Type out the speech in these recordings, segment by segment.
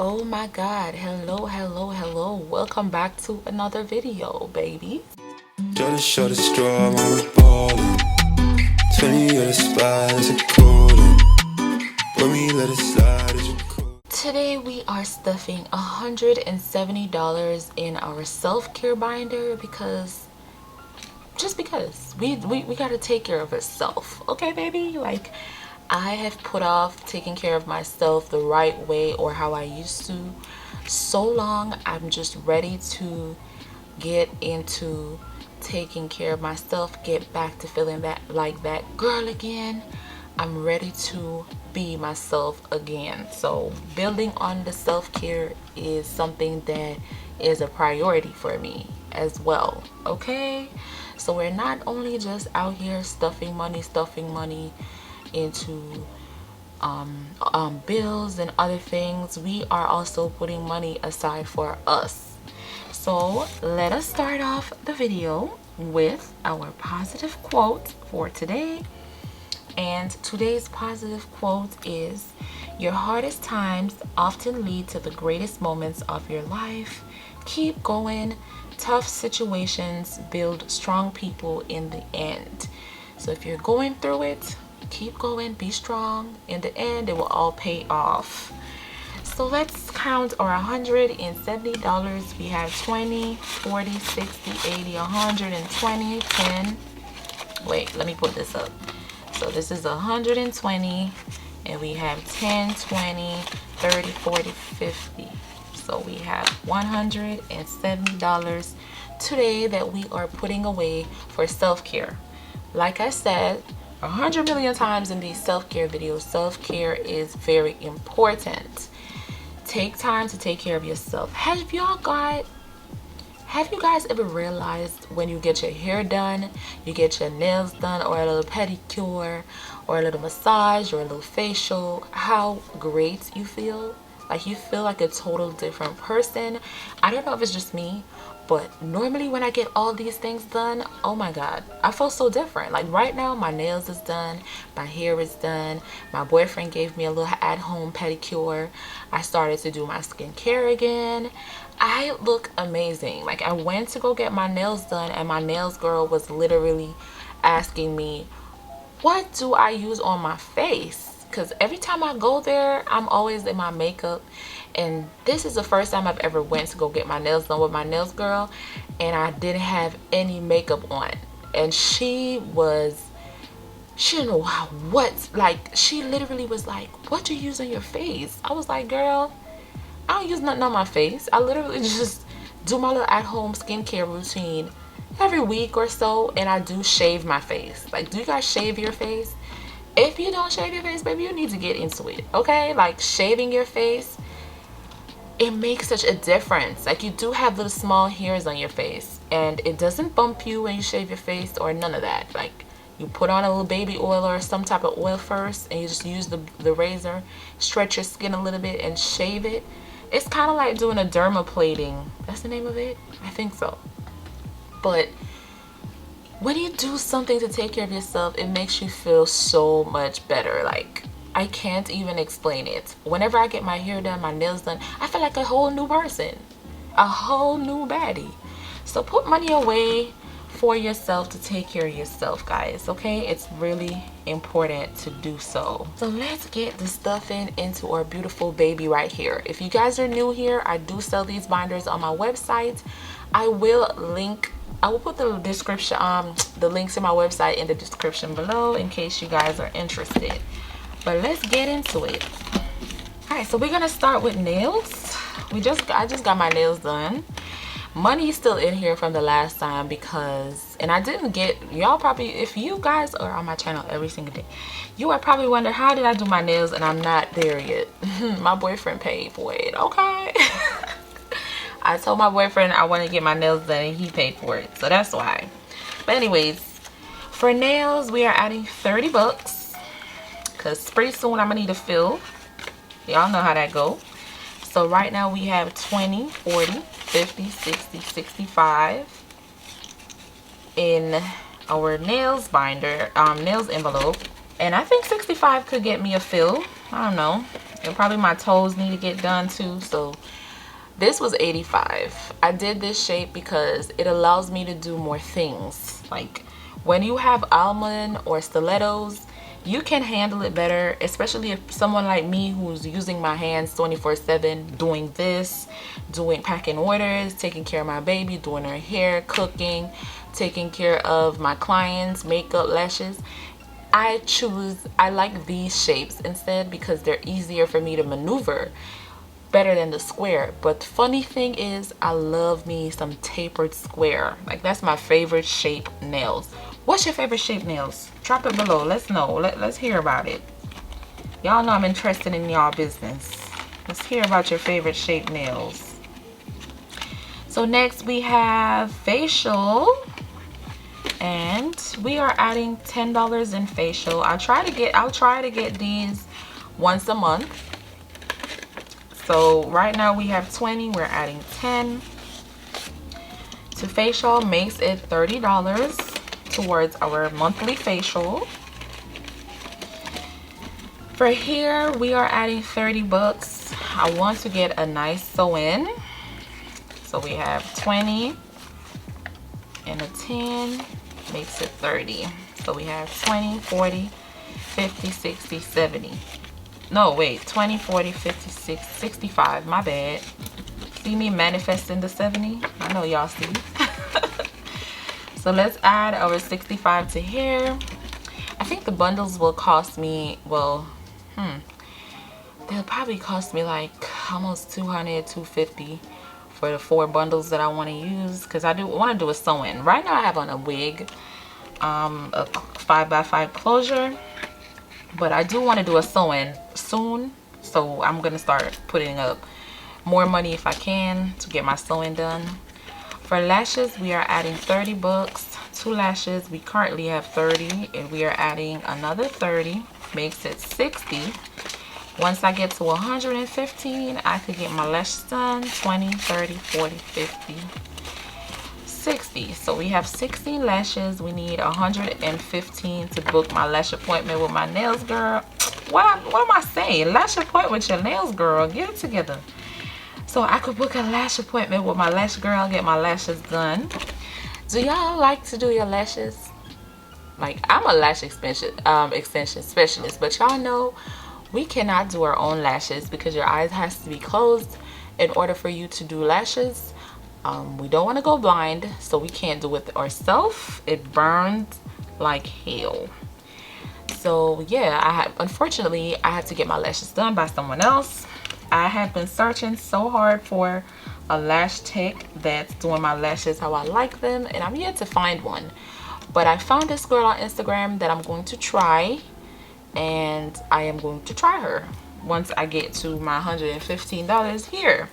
Oh my god, hello, welcome back to another video, baby. Just short of straw, I'm ballin'. 20 of the spies are cooling. When we let it slide, as you cool. Today we are stuffing $170 in our self-care binder because we gotta take care of ourselves, okay baby? Like, I have put off taking care of myself the right way, or how I used to, so long. I'm just ready to get into taking care of myself, get back to feeling that like that girl again. I'm ready to be myself again. So building on the self-care is something that is a priority for me as well, okay? So we're not only just out here stuffing money into bills and other things. We are also putting money aside for us. So let us start off the video with our positive quote for today. And today's positive quote is, your hardest times often lead to the greatest moments of your life. Keep going. Tough situations build strong people in the end. So if you're going through it, keep going, be strong. In the end, it will all pay off. So let's count our $170. We have 20, 40, 60, 80, 120, 10. Wait, let me put this up. So this is 120, and we have 10, 20, 30, 40, 50. So we have $170 today that we are putting away for self-care. Like I said 100 million times in these self-care videos, self-care is very important. Take time to take care of yourself. Have you guys ever realized when you get your hair done, you get your nails done, or a little pedicure, or a little massage, or a little facial, how great you feel? Like, you feel like a total different person. I don't know if it's just me, but normally when I get all these things done, oh my god, I feel so different. Like right now, my nails is done, my hair is done, my boyfriend gave me a little at-home pedicure, I started to do my skincare again. I look amazing. Like, I went to go get my nails done, and my nails girl was literally asking me, what do I use on my face? Because every time I go there, I'm always in my makeup, and this is the first time I've ever went to go get my nails done with my nails girl, and I didn't have any makeup on. And she didn't know what, like, she literally was like, what do you use on your face? I was like, girl, I don't use nothing on my face. I literally just do my little at-home skincare routine every week or so, and I do shave my face. Like, do you guys shave your face? If you don't shave your face, baby, you need to get into it, okay? Like, shaving your face, it makes such a difference. Like, you do have little small hairs on your face, and it doesn't bump you when you shave your face or none of that. Like, you put on a little baby oil or some type of oil first, and you just use the razor, stretch your skin a little bit and shave it. It's kind of like doing a dermaplating. That's the name of it? I think so. But when you do something to take care of yourself, it makes you feel so much better. Like, I can't even explain it. Whenever I get my hair done, my nails done, I feel like a whole new person, a whole new baddie. So put money away for yourself to take care of yourself, guys, okay? It's really important to do so. So let's get the stuffing into our beautiful baby right here. If you guys are new here, I do sell these binders on my website. I will put the description, the links to my website in the description below in case you guys are interested. But let's get into it. All right, so we're gonna start with nails. I just got my nails done. Money is still in here from the last time because, and I didn't get, y'all probably, if you guys are on my channel every single day, you are probably wondering, how did I do my nails and I'm not there yet? My boyfriend paid for it, okay? I told my boyfriend I want to get my nails done and he paid for it, so that's why. But anyways, for nails, we are adding 30 bucks because pretty soon I'm gonna need a fill. Y'all know how that go. So right now we have 20, 40, 50, 60, 65 in our nails binder, nails envelope. And I think 65 could get me a fill. I don't know. And probably my toes need to get done too. So this was $85. I did this shape because it allows me to do more things. Like when you have almond or stilettos, you can handle it better, especially if someone like me who's using my hands 24/7, doing this, packing orders, taking care of my baby, doing her hair, cooking, taking care of my clients, makeup, lashes. I like these shapes instead because they're easier for me to maneuver, better than the square. But the funny thing is, I love me some tapered square. Like that's my favorite shape nails. What's your favorite shape nails? Drop it below. Let's know. Let's hear about it. Y'all know I'm interested in y'all business. Let's hear about your favorite shape nails. So next we have facial, and we are adding $10 in facial. I'll try to get these once a month. So right now we have 20, we're adding 10 to facial, makes it $30 towards our monthly facial. For here we are adding 30 bucks. I want to get a nice sew-in. So we have 20 and a 10 makes it 30. So we have 20, 40, 50, 60, 70. No, wait, 20, 40, 50, 60, 65. My bad. See me manifesting the 70? I know y'all see. So let's add our 65 to here. I think the bundles will cost me, well, they'll probably cost me like almost 200, 250 for the 4 bundles that I want to use, because I do want to do a sew-in. Right now I have on a wig, a 5x5 closure, but I do want to do a sew-in soon, so I'm gonna start putting up more money if I can to get my sewing done. For lashes, we are adding 30 bucks. 2 lashes, we currently have 30, and we are adding another 30, makes it 60. Once I get to 115, I could get my lashes done. 20, 30, 40, 50, 60. So we have 16 lashes. We need 115 to book my lash appointment with my nails girl. What am I saying? Lash appointment with your nails girl. Get it together. So I could book a lash appointment with my lash girl, get my lashes done. Do y'all like to do your lashes? Like, I'm a lash extension specialist, but y'all know we cannot do our own lashes because your eyes has to be closed in order for you to do lashes. We don't want to go blind, so we can't do it ourselves. It burns like hell. So yeah, unfortunately I had to get my lashes done by someone else. I have been searching so hard for a lash tech that's doing my lashes how I like them, and I'm yet to find one. But I found this girl on Instagram that I'm going to try, and I am going to try her once I get to my $115 here.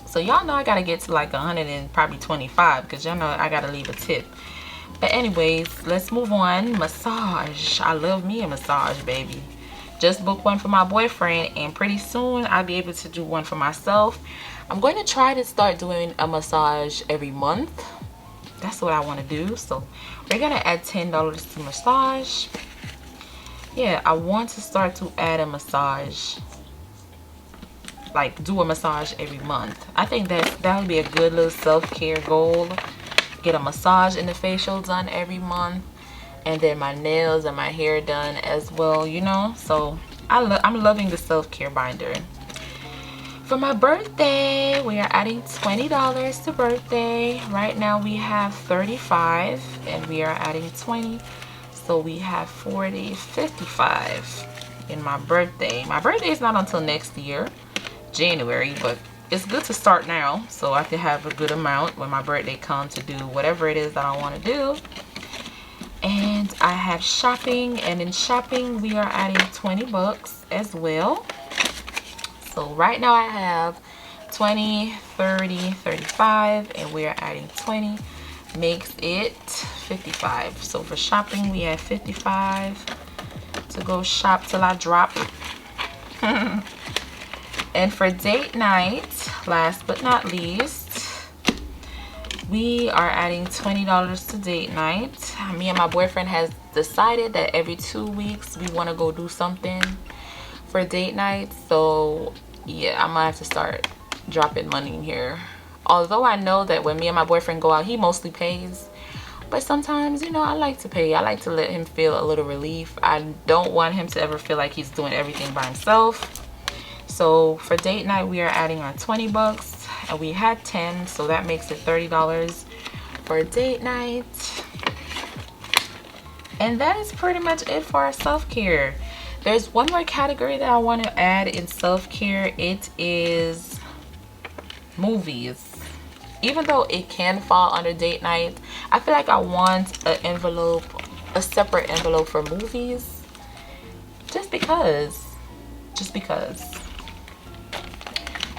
So y'all know I gotta get to like 100 and probably 25, because y'all know I gotta leave a tip. But anyways, let's move on. Massage. I love me a massage, baby. Just booked one for my boyfriend, and pretty soon I'll be able to do one for myself. I'm going to try to start doing a massage every month. That's what I want to do. So we're gonna add $10 to massage. Yeah, I want to start to add a massage, like do a massage every month. I think that would be a good little self-care goal. Get a massage and the facial done every month, and then my nails and my hair done as well, you know. So I'm loving the self-care binder. For my birthday, we are adding $20 to birthday. Right now we have 35 and we are adding 20, so we have 40, 55 in my birthday. My birthday is not until next year, January, but it's good to start now so I can have a good amount when my birthday comes to do whatever it is that I want to do. And I have shopping, and in shopping we are adding 20 bucks as well. So right now I have 20, 30, 35, and we are adding 20, makes it 55. So for shopping we have 55 to go shop till I drop. And for date night, last but not least, we are adding $20 to date night. Me and my boyfriend has decided that every 2 weeks we want to go do something for date night. So yeah, I'm gonna have to start dropping money in here. Although I know that when me and my boyfriend go out, he mostly pays. But sometimes, you know, I like to pay. I like to let him feel a little relief. I don't want him to ever feel like he's doing everything by himself. So for date night, we are adding our 20 bucks. And we had 10, so that makes it $30 for date night. And that is pretty much it for our self-care. There's one more category that I want to add in self-care. It is movies. Even though it can fall under date night, I feel like I want an envelope, a separate envelope for movies. Just because.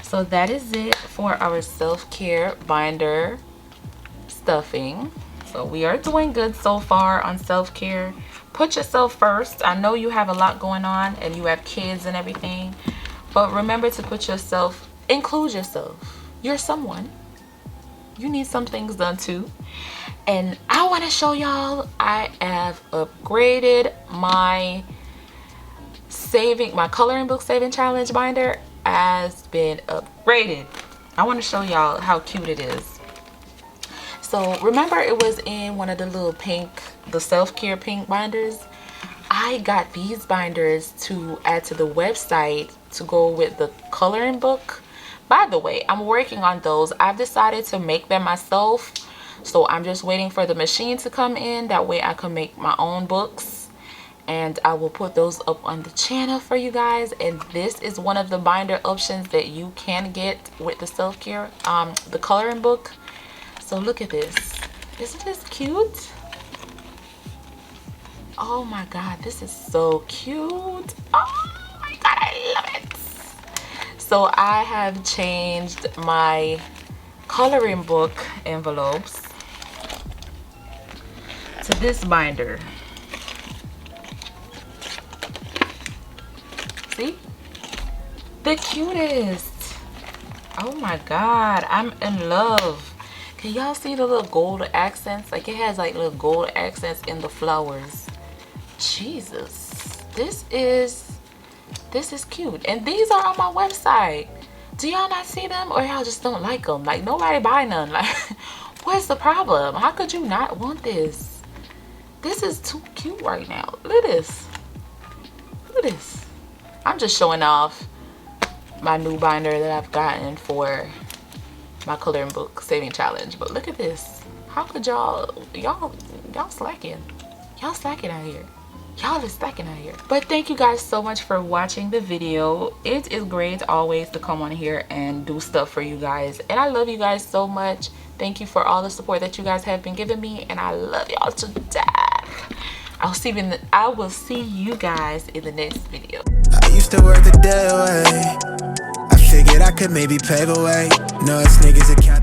So that is it for our self-care binder stuffing. So we are doing good so far on self-care. Put yourself first. I know you have a lot going on and you have kids and everything, but remember to put yourself, include yourself. You're someone. You need some things done too. And I want to show y'all, I have upgraded my coloring book saving challenge binder has been upgraded. I want to show y'all how cute it is. So remember, it was in one of the little pink, the self-care pink binders. I got these binders to add to the website to go with the coloring book. By the way, I'm working on those. I've decided to make them myself, so I'm just waiting for the machine to come in. That way I can make my own books, and I will put those up on the channel for you guys. And this is one of the binder options that you can get with the self-care, the coloring book. So look at this. Isn't this cute? Oh my god, this is so cute. Oh my god, I love it. So I have changed my coloring book envelopes to this binder. See? The cutest. Oh my god, I'm in love. Can y'all see the little gold accents? Like, it has like little gold accents in the flowers. Jesus, this is cute. And these are on my website. Do y'all not see them, or y'all just don't like them? Like, nobody buy none. Like, what's the problem? How could you not want this? This is too cute right now. Look at this. Look at this. I'm just showing off my new binder that I've gotten for my coloring book saving challenge. But look at this. How could y'all slacking. Y'all slacking out here. Y'all is slacking out here. But thank you guys so much for watching the video. It is great always to come on here and do stuff for you guys, and I love you guys so much. Thank you for all the support that you guys have been giving me, and I love y'all to death. I will see you guys in the next video. I used to work the day away. I figured I could maybe pave a way. No, it's niggas that count.